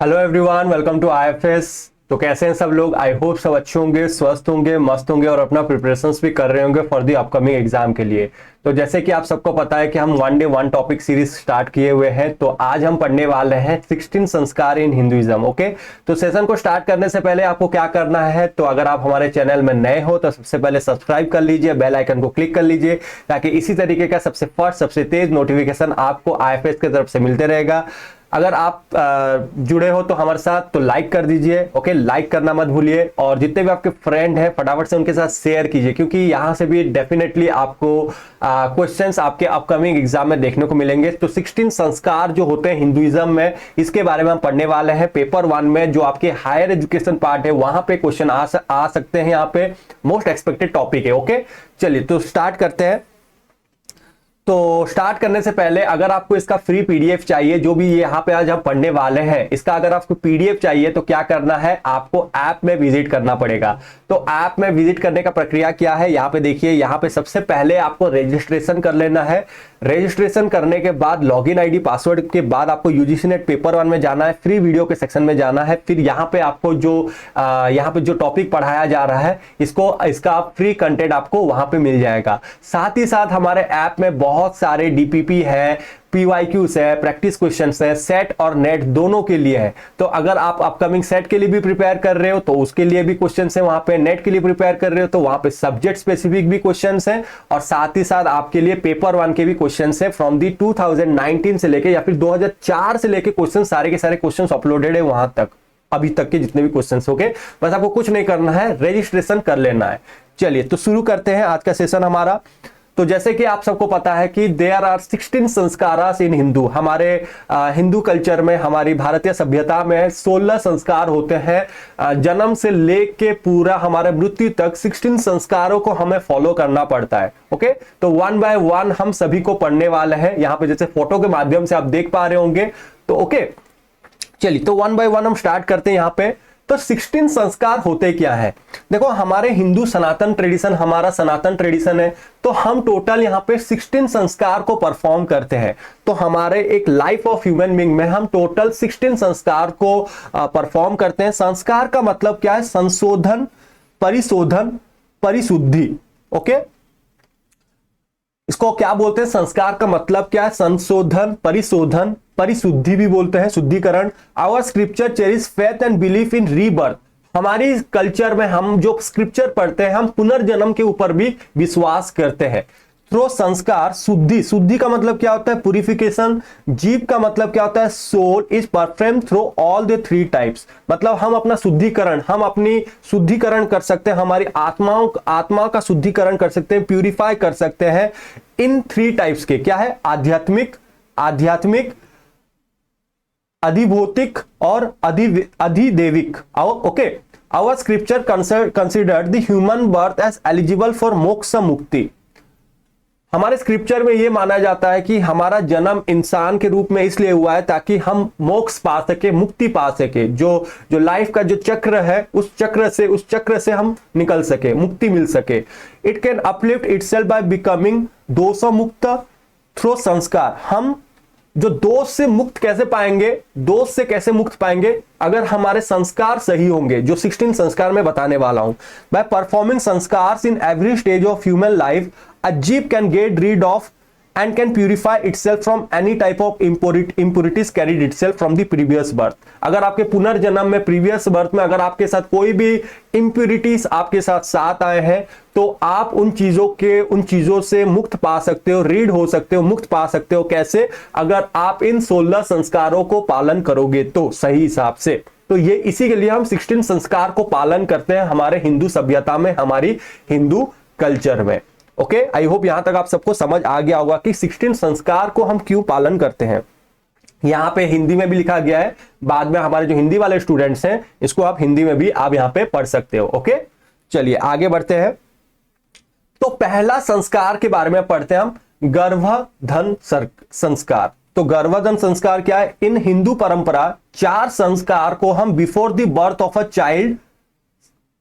Hello everyone, welcome to IFS. तो कैसे हैं सब लोग? आई होप सब अच्छे होंगे, स्वस्थ होंगे, मस्त होंगे और अपना प्रिपरेशंस भी कर रहे होंगे फॉर दी अपकमिंग एग्जाम के लिए। तो जैसे कि आप सबको पता है कि हम one day one topic series start किए हुए हैं, तो आज हम पढ़ने वाले हैं 16 संस्कार इन हिंदुइज्म। ओके, तो सेशन को स्टार्ट करने से पहले आपको क्या करना है, तो अगर आप हमारे चैनल में नए हो तो सबसे पहले सब्सक्राइब कर लीजिए, बेल आइकन को क्लिक कर लीजिए, ताकि इसी तरीके का सबसे फर्स्ट सबसे तेज नोटिफिकेशन आपको आईएफएस की तरफ से मिलते रहेगा। अगर आप जुड़े हो तो हमारे साथ तो लाइक कर दीजिए। ओके, लाइक करना मत भूलिए, और जितने भी आपके फ्रेंड हैं फटाफट से उनके साथ शेयर कीजिए, क्योंकि यहां से भी डेफिनेटली आपको क्वेश्चंस आपके अपकमिंग एग्जाम में देखने को मिलेंगे। तो 16 संस्कार जो होते हैं हिंदुइज्म में, इसके बारे में हम पढ़ने वाले हैं। पेपर 1 में जो आपके हायर एजुकेशन पार्ट है वहां पे क्वेश्चन आ सकते हैं। यहाँ पे मोस्ट एक्सपेक्टेड टॉपिक है। ओके, चलिए तो स्टार्ट करते हैं। तो स्टार्ट करने से पहले अगर आपको इसका फ्री पीडीएफ चाहिए, जो भी यहाँ पे आज हम पढ़ने वाले हैं, इसका अगर आपको पीडीएफ चाहिए तो क्या करना है, आपको ऐप में विजिट करना पड़ेगा। तो ऐप में विजिट करने का प्रक्रिया क्या है, यहाँ पे देखिए। यहाँ पे सबसे पहले आपको रजिस्ट्रेशन कर लेना है। रजिस्ट्रेशन करने के बाद लॉगिन आईडी पासवर्ड के बाद आपको यूजीसी नेट पेपर 1 में जाना है, फ्री वीडियो के सेक्शन में जाना है। फिर यहाँ पे आपको यहाँ पे जो टॉपिक पढ़ाया जा रहा है इसका फ्री कंटेंट आपको वहां पे मिल जाएगा। साथ ही साथ हमारे ऐप में बहुत सारे डीपीपी है, पीवाईक्यूज है, प्रैक्टिस क्वेश्चंस है, सेट और नेट दोनों के लिए है। तो अगर आप अपकमिंग सेट के लिए भी प्रिपेयर कर रहे हो तो उसके लिए भी क्वेश्चंस है वहां पे, नेट के लिए प्रिपेयर कर रहे हो तो वहां पे सब्जेक्ट स्पेसिफिक भी क्वेश्चंस है, और साथ ही साथ आपके लिए पेपर 1 के भी क्वेश्चंस है। फ्रॉम दी 2019 से लेके या फिर 2004 से लेके क्वेश्चन, सारे के सारे क्वेश्चन अपलोडेड है वहां तक, अभी तक के जितने भी क्वेश्चंस। ओके, बस आपको कुछ नहीं करना है, रजिस्ट्रेशन कर लेना है। चलिए तो शुरू करते हैं आज का सेशन हमारा। तो जैसे कि आप सबको पता है कि देयर आर 16 संस्कारास इन हिंदू। हमारे हिंदू कल्चर में, हमारी भारतीय सभ्यता में 16 संस्कार होते हैं। जन्म से लेके पूरा हमारे मृत्यु तक 16 संस्कारों को हमें फॉलो करना पड़ता है। ओके, तो वन बाय वन हम सभी को पढ़ने वाले हैं। यहाँ पे जैसे फोटो के माध्यम से आप देख पा रहे होंगे। तो ओके, चलिए तो वन बाय वन हम स्टार्ट करते हैं। यहाँ पे तो 16 संस्कार होते क्या है, देखो हमारे हिंदू सनातन ट्रेडिशन, हमारा सनातन ट्रेडिशन है, तो हम टोटल यहाँ पे 16 संस्कार को परफॉर्म करते हैं। तो हमारे एक लाइफ ऑफ ह्यूमन बीइंग में हम टोटल 16 संस्कार को परफॉर्म करते हैं। संस्कार का मतलब क्या है, संशोधन, परिशोधन, परिशुद्धि। ओके, इसको क्या बोलते हैं, संस्कार का मतलब क्या है, संशोधन, परिशोधन, परिशुद्धि भी बोलते हैं, शुद्धिकरण। Our scripture cherish faith and belief in rebirth. हमारी कल्चर में हम जो स्क्रिप्चर पढ़ते हैं, हम पुनर्जन्म के ऊपर भी विश्वास करते हैं। थ्रो संस्कार, शुद्धि, शुद्धि का मतलब क्या होता है, प्यूरिफिकेशन। जीव का मतलब क्या होता है, soul is perform through all the 3 types. मतलब हम अपना शुद्धिकरण, हम अपनी शुद्धिकरण कर सकते हैं, हमारी आत्मा का शुद्धिकरण कर सकते हैं, प्यूरिफाई कर सकते हैं इन 3 टाइप्स के। क्या है, आध्यात्मिक, अधिभौतिक और अधिदेविक। Okay, our scripture considered the human birth as eligible for moksha mukti. हमारे स्क्रिप्चर में यह माना जाता है कि हमारा जन्म इंसान के रूप में इसलिए हुआ है ताकि हम मोक्ष पा सके, मुक्ति पा सके। जो लाइफ का जो चक्र है, उस चक्र से हम निकल सके, मुक्ति मिल सके। It can uplift itself by becoming दोष मुक्त थ्रू संस्कार। हम जो दोष से मुक्त कैसे पाएंगे, दोष से कैसे मुक्त पाएंगे, अगर हमारे संस्कार सही होंगे, जो 16 संस्कार मैं बताने वाला हूं। बाय परफॉर्मिंग संस्कार in every stage of human life, a jeep can get rid of and can purify itself from any type of impurities carried itself from the previous birth। अगर आपके पुनर्जन्म में, प्रीवियस बर्थ में अगर आपके साथ कोई भी इंप्यूरिटीज आपके साथ आए हैं, तो आप उन चीजों से मुक्त पा सकते हो, रीड हो सकते हो, मुक्त पा सकते हो। कैसे, अगर आप इन 16 संस्कारों को पालन करोगे तो सही हिसाब से। तो ये इसी के लिए हम 16 संस्कार को पालन करते हैं हमारे हिंदू सभ्यता में, हमारी हिंदू कल्चर में। ओके, आई होप यहां तक आप सबको समझ आ गया होगा कि 16 संस्कार को हम क्यों पालन करते हैं। यहां पे हिंदी में भी लिखा गया है, बाद में हमारे जो हिंदी वाले स्टूडेंट्स हैं, इसको आप हिंदी में भी आप यहां पे पढ़ सकते हो। ओके, चलिए आगे बढ़ते हैं। तो पहला संस्कार के बारे में पढ़ते हैं हम, गर्भधन संस्कार। तो गर्भधन संस्कार क्या है, इन हिंदू परंपरा 4 संस्कार को हम before the birth of a child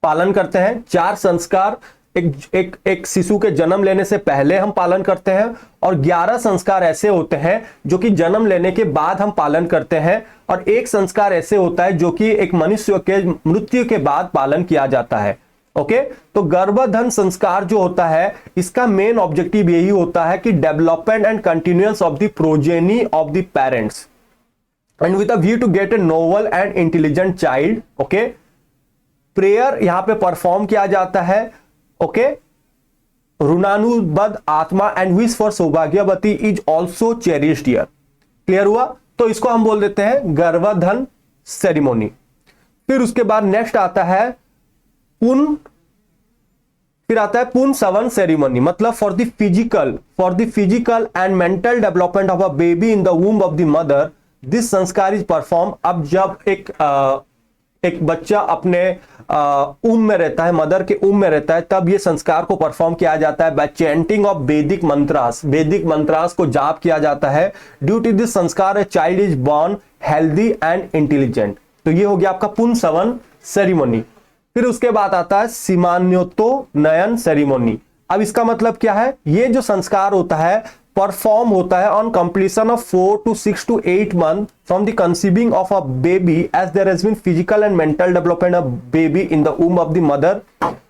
पालन करते हैं। 4 संस्कार एक शिशु के जन्म लेने से पहले हम पालन करते हैं, और 11 संस्कार ऐसे होते हैं जो कि जन्म लेने के बाद हम पालन करते हैं, और एक संस्कार ऐसे होता है जो कि एक मनुष्य के मृत्यु के बाद पालन किया जाता है। ओके, तो गर्भधारण संस्कार जो होता है इसका मेन ऑब्जेक्टिव यही होता है कि development and continuance of the progeny of the parents and with a view to get a noble and intelligent child. Okay, prayer यहां पे परफॉर्म किया जाता है। ओके, ऋणानुबद्ध आत्मा एंड विश फॉर सौभाग्यवती is also cherished here. Clear हुआ? तो इसको हम बोल देते हैं गर्भधारण सेरिमोनी। फिर उसके बाद नेक्स्ट आता है पुंसवन सेरिमनी, मतलब for the physical and mental development of a baby in the womb of the mother, this संस्कार इज परफॉर्म। अब जब एक बच्चा अपने उम्र में रहता है, मदर के उम्र में रहता है, तब ये संस्कार को परफॉर्म किया जाता है बाय चैंटिंग ऑफ वैदिक मंत्रास को जाप किया जाता है। ड्यू टू दिस संस्कार ए child is born healthy and intelligent. तो ये हो गया आपका पुंसवन सेरिमनी। फिर उसके बाद आता है सीमान्योत्तोनयन सेरिमनी। अब इसका मतलब क्या है? ये जो संस्कार होता है परफॉर्म होता है on completion of 4 to 6 to 8 months from the conceiving of a baby, as there has been physical and mental development of baby in the womb of the mother.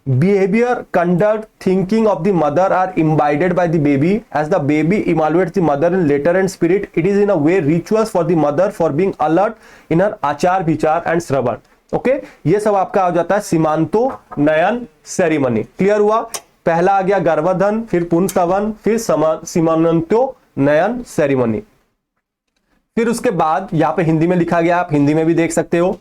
Behavior, conduct, thinking of the mother are imbibed by the baby. As the baby evaluates the mother in letter and spirit, it is in a way rituals for the mother for being alert in her आचार विचार and Shravan. Okay, ये सब आपका हो जाता है सीमांतो नयन ceremony. Clear हुआ? पहला आ गया गर्भधारण, फिर पुंसवन, फिर सीमांतो नयन सेरिमनी। फिर उसके बाद यहां पे हिंदी में लिखा गया, आप हिंदी में भी देख सकते हो।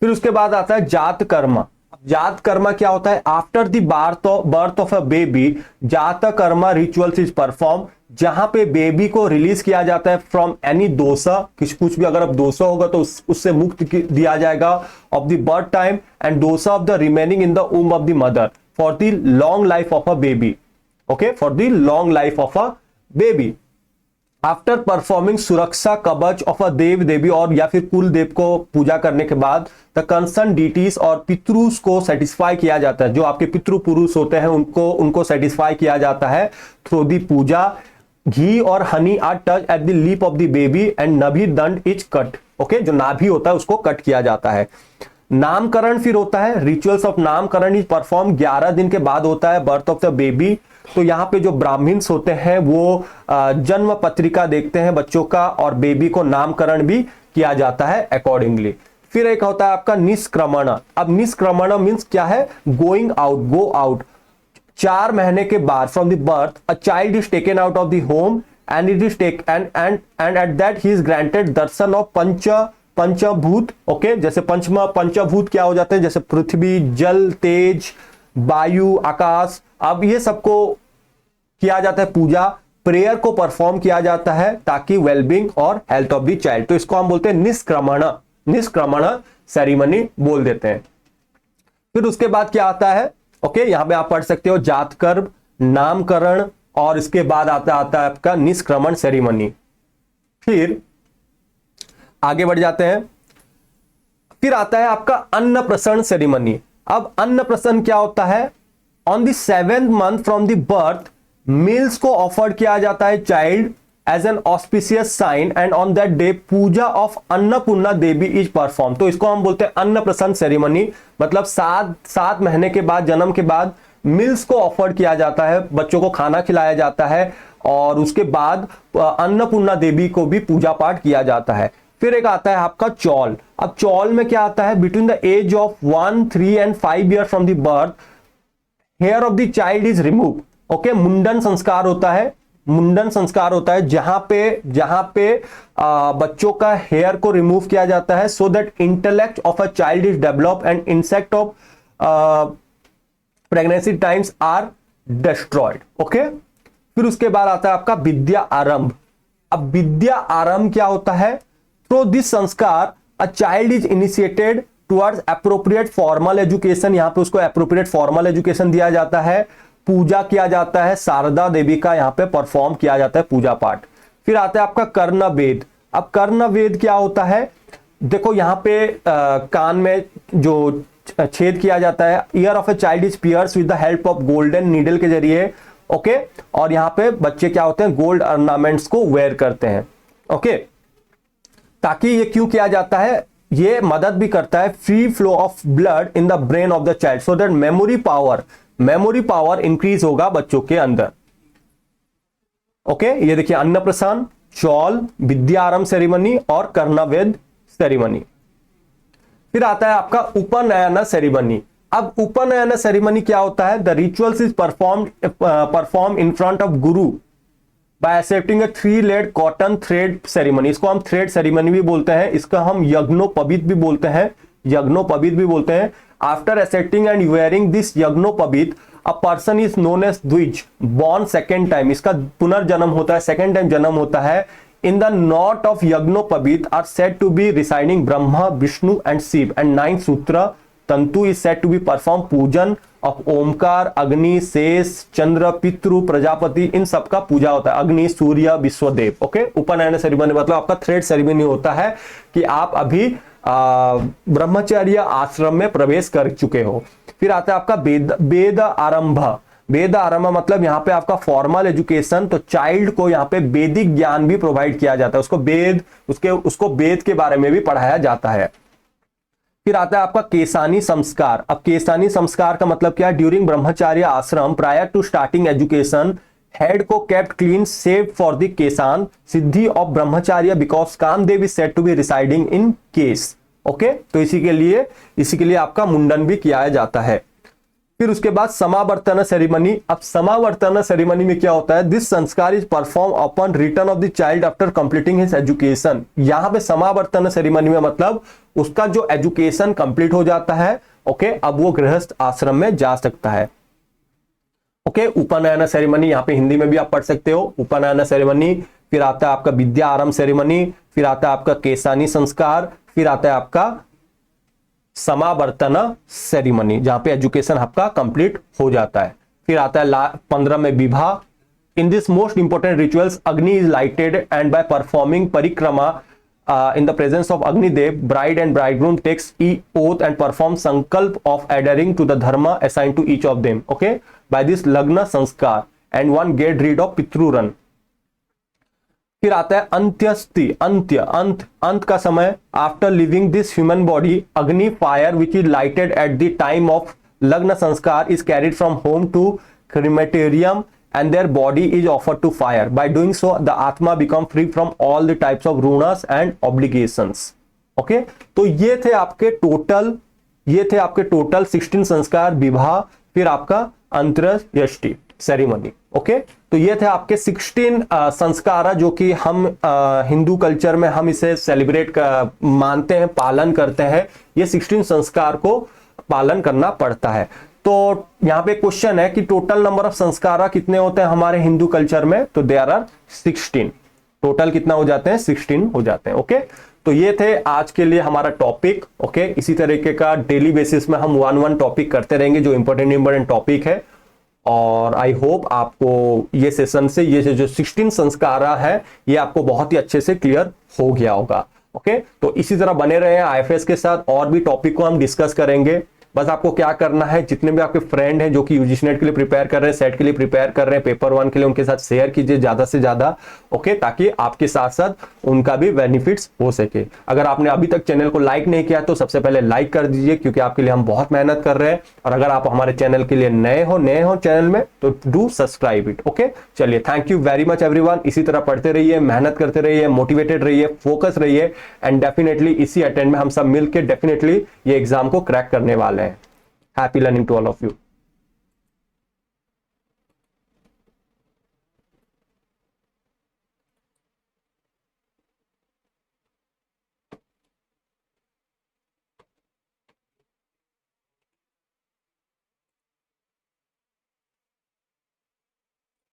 फिर उसके बाद आता है जात कर्म। जात कर्मा क्या होता है? After the birth of a baby, जात कर्मा रिचुअल्स इज परफॉर्म, जहां पे बेबी को रिलीज किया जाता है फ्रॉम एनी दोषा, कुछ भी अगर अब दोषा होगा तो उससे मुक्त दिया जाएगा, of the birth time and dosha of the remaining in the womb of the mother for the long life of a baby. Okay, for the long life of a baby. After performing suraksha kavach of a देव देवी और या फिर कुल देव को पूजा करने के बाद the concern deities और पितृस को सेटिस्फाई किया जाता है। जो आपके पितृ पुरुष होते हैं उनको सेटिस्फाई किया जाता है थ्रू दी पूजा। घी और honey are touch at the lip of the baby and nabhi dand is cut. Okay, जो नाभि होता है उसको कट किया जाता है। नामकरण फिर होता है, रिचुअल्स ऑफ नामकरण इज परफॉर्म 11 दिन के बाद होता है बर्थ ऑफ द बेबी। तो यहाँ पे जो ब्राह्मण्स होते हैं वो जन्म पत्रिका देखते हैं बच्चों का, और बेबी को नामकरण भी किया जाता है अकॉर्डिंगली। फिर एक होता है आपका निष्क्रमण। अब निष्क्रमण मीन्स क्या है? Going out, go out. 4 महीने के बाद from the birth a child is taken out of the home and it is take and at that he is granted darshan of panchbhoot. Okay, जैसे पंचभूत क्या हो जाते हैं? जैसे पृथ्वी, जल, तेज, वायु, आकाश। अब ये सबको किया जाता है पूजा, प्रेयर को परफॉर्म किया जाता है ताकि वेलबींग और हेल्थ ऑफ द चाइल्ड। तो इसको हम बोलते हैं निष्क्रमण सेरिमनी बोल देते हैं। फिर उसके बाद क्या आता है? ओके, यहां पे आप पढ़ सकते हो जातकर्म, नामकरण, और इसके बाद आता है आपका निष्क्रमण सेरिमनी। फिर आगे बढ़ जाते हैं। फिर आता है आपका अन्नप्रसन सेरिमनी। अब अन्नप्रसन क्या होता है? On the 7th month from the birth meals को ऑफर किया जाता है child as an auspicious sign and on that day पूजा ऑफ अन्नपूर्णा देवी इज परफॉर्म। तो इसको हम बोलते हैं अन्नप्रसन सेरिमनी। मतलब 7 महीने के बाद, जन्म के बाद मिल्स को ऑफर किया जाता है, बच्चों को खाना खिलाया जाता है, और उसके बाद अन्नपूर्णा देवी को भी पूजा पाठ किया जाता है। फिर एक आता है आपका चौल। अब चौल में क्या आता है? Between the age of 1, 3 and 5 years from the birth hair of the child is remove. Okay, मुंडन संस्कार होता है। मुंडन संस्कार होता है जहां पे बच्चों का हेयर को रिमूव किया जाता है, so that intellect of a child is develop and insect of pregnancy times are destroyed. Okay, फिर उसके बाद आता है आपका विद्या आरंभ। अब विद्या आरंभ क्या होता है? थ्रू दिस संस्कार अ child is initiated towards appropriate formal education. यहां पे उसको एप्रोप्रिएट फॉर्मल एजुकेशन दिया जाता है, पूजा किया जाता है, शारदा देवी का यहां पे परफॉर्म किया जाता है पूजा पाठ। फिर आता है आपका कर्ण वेद। अब कर्ण वेद क्या होता है? देखो यहां पे कान में जो छेद किया जाता है। Ear of a child is pierce with the help of golden needle के जरिए, ओके। और यहां पे बच्चे क्या होते हैं, गोल्ड ऑर्नामेंट्स को वेयर करते हैं, ओके। ताकि ये क्यों किया जाता है, ये मदद भी करता है free flow of blood in the brain of the child, so that memory power increase होगा बच्चों के अंदर, ओके। ये देखिए अन्नप्रसान, चौल, विद्यारंभ सेरेमनी और कर्णवेद सेरेमनी। फिर आता है आपका उपनयन सेरेमनी। अब उपनयन सेरेमनी क्या होता है, the rituals is perform in front of guru by accepting a 3-layered cotton thread ceremony. इसको हम थ्रेड सेरेमनी भी बोलते हैं, इसका हम यज्ञोपवीत भी बोलते हैं, after accepting and wearing this yagyopavit a person is known as dwij born second time. इसका पुनर्जन्म होता है, सेकेंड टाइम जन्म होता है। In the knot of yagyopavit are said to be residing Brahma, Vishnu and Shiva, and 9 sutra tantu is said to be perform pujan of Omkar, Agni, Shesh, चंद्र, पितृ, प्रजापति, इन सबका पूजा होता है, अग्नि, सूर्य, विश्वदेव, ओके। उपनयन सेरेमनी मतलब आपका थ्रेड सेरेमनी होता है कि आप अभी ब्रह्मचर्य आश्रम में प्रवेश कर चुके हो। फिर आता है आपका वेद आरंभ मतलब यहाँ पे आपका फॉर्मल एजुकेशन, तो चाइल्ड को यहाँ पे वैदिक ज्ञान भी प्रोवाइड किया जाता है, उसको वेद के बारे में भी पढ़ाया जाता है। फिर आता है आपका केसानी संस्कार। अब केसानी संस्कार का मतलब क्या है, during brahmacharya ashram prior to starting education head को kept clean shave for the kesan siddhi of brahmacharya because Kamdev is said to be residing in kesh, okay. तो इसी के लिए आपका मुंडन भी किया जाता है। फिर उसके बाद समावर्तन सेरेमनी। अब समावर्तन सेरेमनी में क्या होता है, दिस संस्कार is perform upon return of the child after completing his education. यहां पे समावर्तन सेरेमनी में मतलब उसका जो एजुकेशन कंप्लीट हो जाता है, ओके, अब वो गृहस्थ आश्रम में जा सकता है, ओके। उपनयन सेरेमनी यहाँ पे हिंदी में भी आप पढ़ सकते हो, उपनयन सेरेमनी। फिर आता है आपका विद्या आरंभ सेरेमनी, फिर आता है आपका केसानी संस्कार, फिर आता है आपका समावर्तन सेरेमनी जहां पे एजुकेशन आपका कंप्लीट हो जाता है। फिर आता है 15 में विवाह। In this most important rituals Agni is lighted and by performing parikrama in the presence of Agnidev, bride and bridegroom takes oath and perform sankalp of adhering to the dharma assigned to each of them, okay, by this lagna sanskar, and one get rid of pitruran. फिर आता है अंत्यस्ति, अंत का समय। After living this human body Agni fire which is lighted at the time of lagna sanskar is carried from home to crematorium and their body is offered to fire. By doing so the atma become free from all the types of runas and obligations, okay। तो ये थे आपके total 16 संस्कार, विवाह, फिर आपका अंत्येष्टि ceremony, okay. तो ये थे आपके 16 संस्कार जो कि हम हिंदू कल्चर में हम इसे सेलिब्रेट मानते हैं, पालन करते हैं। ये 16 संस्कार को पालन करना पड़ता है। तो यहां पे क्वेश्चन है कि टोटल नंबर ऑफ संस्कार कितने होते हैं हमारे हिंदू कल्चर में, तो देयर आर 16। टोटल कितना हो जाते हैं, 16 हो जाते हैं, ओके। तो ये थे आज के लिए हमारा टॉपिक, ओके। इसी तरीके का डेली बेसिस में हम 1 टॉपिक करते रहेंगे जो इंपॉर्टेंट टॉपिक है। और आई होप आपको ये सेशन से ये जो 16 संस्कार है ये आपको बहुत ही अच्छे से क्लियर हो गया होगा, ओके। तो इसी तरह बने रहे आईएफएस के साथ, और भी टॉपिक को हम डिस्कस करेंगे। बस आपको क्या करना है, जितने भी आपके फ्रेंड हैं जो कि यूजीसी नेट के लिए प्रिपेयर कर रहे हैं, सेट के लिए प्रिपेयर कर रहे हैं, पेपर 1 के लिए, उनके साथ शेयर कीजिए ज्यादा से ज्यादा, ओके, ताकि आपके साथ साथ उनका भी बेनिफिट्स हो सके। अगर आपने अभी तक चैनल को लाइक नहीं किया तो सबसे पहले लाइक कर दीजिए, क्योंकि आपके लिए हम बहुत मेहनत कर रहे हैं। और अगर आप हमारे चैनल के लिए नए हो चैनल में, तो डू सब्सक्राइब इट, ओके। चलिए, thank you very much everyone. इसी तरह पढ़ते रहिए, मेहनत करते रहिए, मोटिवेटेड रहिए, फोकस रहिए, एंड डेफिनेटली इसी अटेम्प्ट में हम सब मिलकर डेफिनेटली ये एग्जाम को क्रैक करने वाले हैं। Happy learning to all of you.